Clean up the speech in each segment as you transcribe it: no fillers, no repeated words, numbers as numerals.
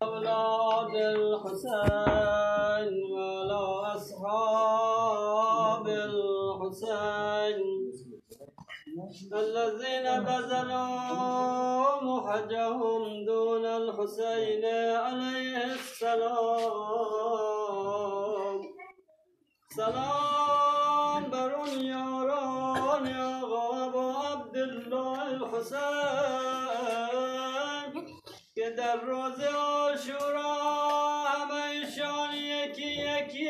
أولاد الحسين وعلى أصحاب الحسين الذين بذلوا محجهم دون الحسين عليه السلام. سلام بر اون یاران آقا عبدالله الحسین که در روز عاشورا همه‌شان یکی یکی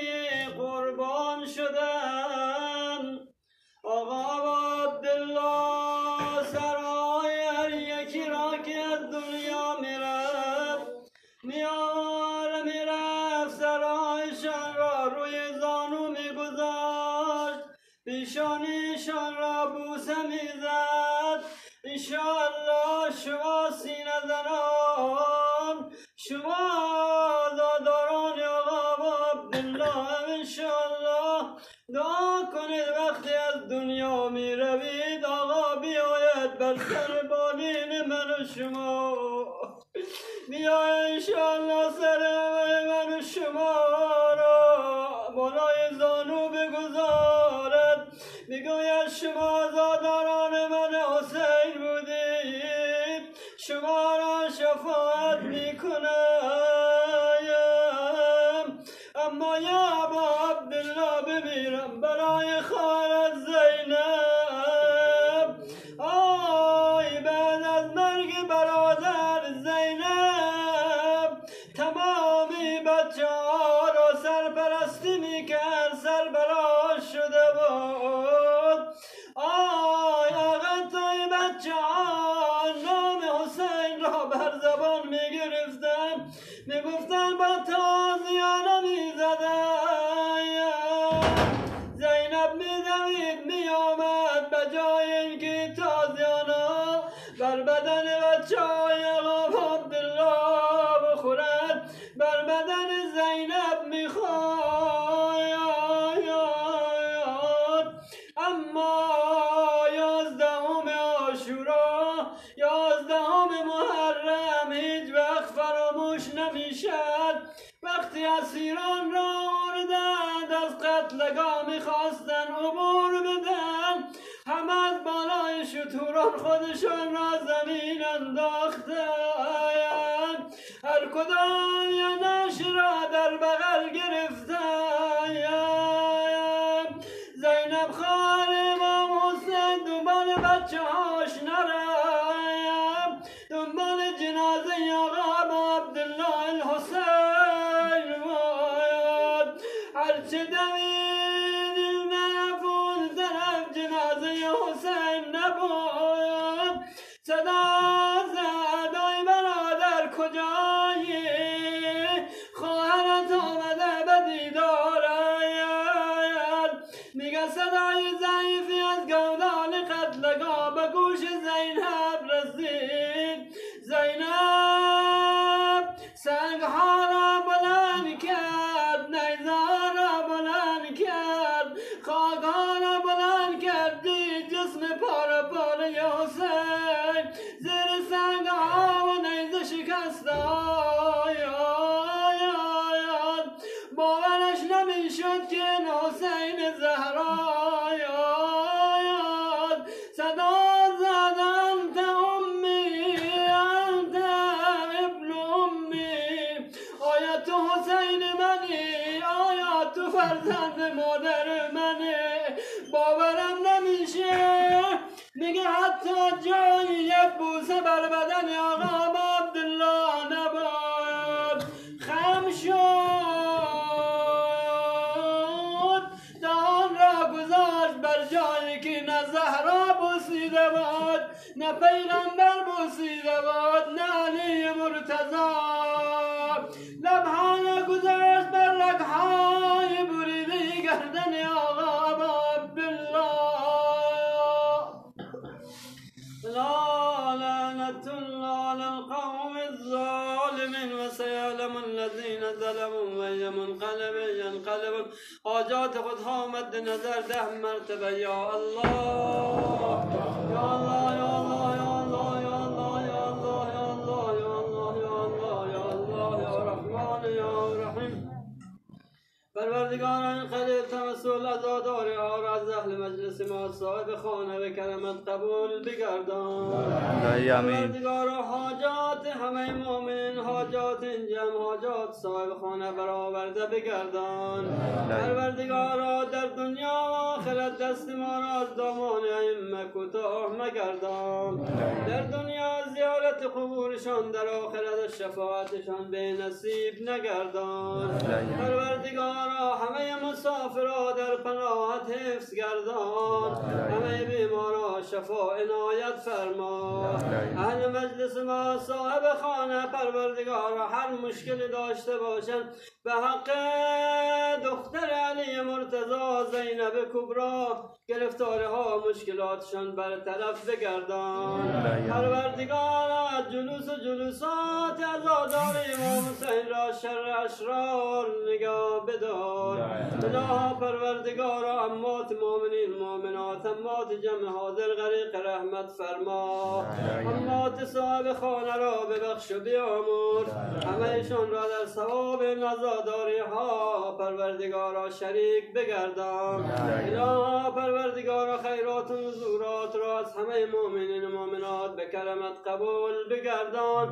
قربان شدن. آقا عبدالله سرای هر یکی را که از دنیا میرفت میرفت سرایشان را روی زانو میگذاشت، پیشانیشان را بوسه میزد. انشاءالله شما سینه زنان، شما عزاداران آقا عبدالله، انشاءالله دعا کنید وقتی از دنیا می روید آقا بیاید بر سر بالین من و شما، بیاید انشاءالله سر من و شما را بالای زانو بگذارد، بگوید شما عزاداران من حسین بودید، شما را شفاعت می کنم. اما یا ابا عبدالله بمیرم برای خواهرت زینب. آی بعد از مرگ برادر زینب تمامی بچه ها را سرپرستی میکرد، سربراز شده بود. آی آقا توی بچه ها نام حسین را بر زبان میگرفتن، میگفتن با تازیانه میزدن. زینب میدوید میآمد به جای اینکه تازیانه بر بدن بچه های آقا عبدالله بخورد، بر بدن زینب میخواید. اما 11 عاشورا 11 محرم هیچ وقت فراموش نمیشد. وقتی اسیران را آوردند از قتلگاه میخواستن عبور بدن، همه از بالای شتوران خودشان را زمین انداختند، هر کدام یا نش را در بغل گرفتند. زینب خواهر امام حسین دنبال بچه هاش نرفت، دنبال جنازه آقا عبدالله الحسین بود. هرچه دوید نفون طرف جنازه حسین نبود. صدا زد آی برادر کجایی، خواهرت آمده به دیدارت. میگه صدای ضعیفی از گودال قتلگاه به گوش زینب رسید. زینب سنگها را بلند کرد، نیزه را بلند کرد، خاکها را بلند کرد، دید جسم پاره پاره حسین زیر سنگها و نیزه شکسته. باورش نمیشد که حسین زهرا صدا زد انت امی انت ابن امی، آیا تو حسین منی، آیا تو فرزند مادر منی. باورم نمیشه، میگه حتی جای یک بوسه بر بدن آقا عبدالله نبود. خم شد، دهان را گذاشت بر جایی که نه زهرا بوسیده بود، نه پیغمبر بوسیده بود، نه علی مرتضی. لبها را گذاشت بر رگهای بریده گردن آقا عبدالله. لا لعنة الله على القوم الظالمين وسيعلم الذين ظلموا وأي منقلب ينقلبون. حاجات خودها مد نظر 10 مرتبه یا الله یا الله یا الله یا الله یا الله یا الله یا الله یا الله یا الله یا پروردگارا این خلیل تمثل عزاداری ها را از اهل مجلس ما صاحب خانه به کرمت قبول بگردان. پروردگارا حاجات همه مؤمنین، حاجات این جمع، حاجات صاحب خانه برآورده بگردان. پروردگارا در دنیا و آخرت دست ما را از دامان ائمه کوتاه مگردان. در دنیا زیارت قبورشان، در آخرت شفاعتشان به نصیب نگردان. پروردگارا همه مسافرها در پناهت حفظ گردان. همه بیمارا شفا عنایت فرما. اهل مجلس ما صاحب خانه پروردگارا هر مشکلی داشته باشند به حق دختر علی مرتضی زینب کبرا گرفتارها مشکلاتشان برطرف بگردان. پروردگارا جلوسات عزادار امام حسین را شر اشرار نگاه بدار. الها پروردگارا اموات مؤمنین مؤمنات، اموات جمع حاضر غریق رحمت فرما. اموات صاحب خانه را ببخش و بیامرز. همهشان را در ثواب عزاداری ها پروردگارا شریک بگردان. الها پروردگارا خیرات و نزورات را از همه مؤمنین و مؤمنات به کرمت قبول بگردان.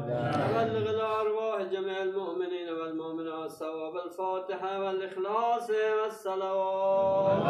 بلغ الارواح جميع المؤمنين والمؤمنات ثواب الفاتحه والاخلاص والصلوات.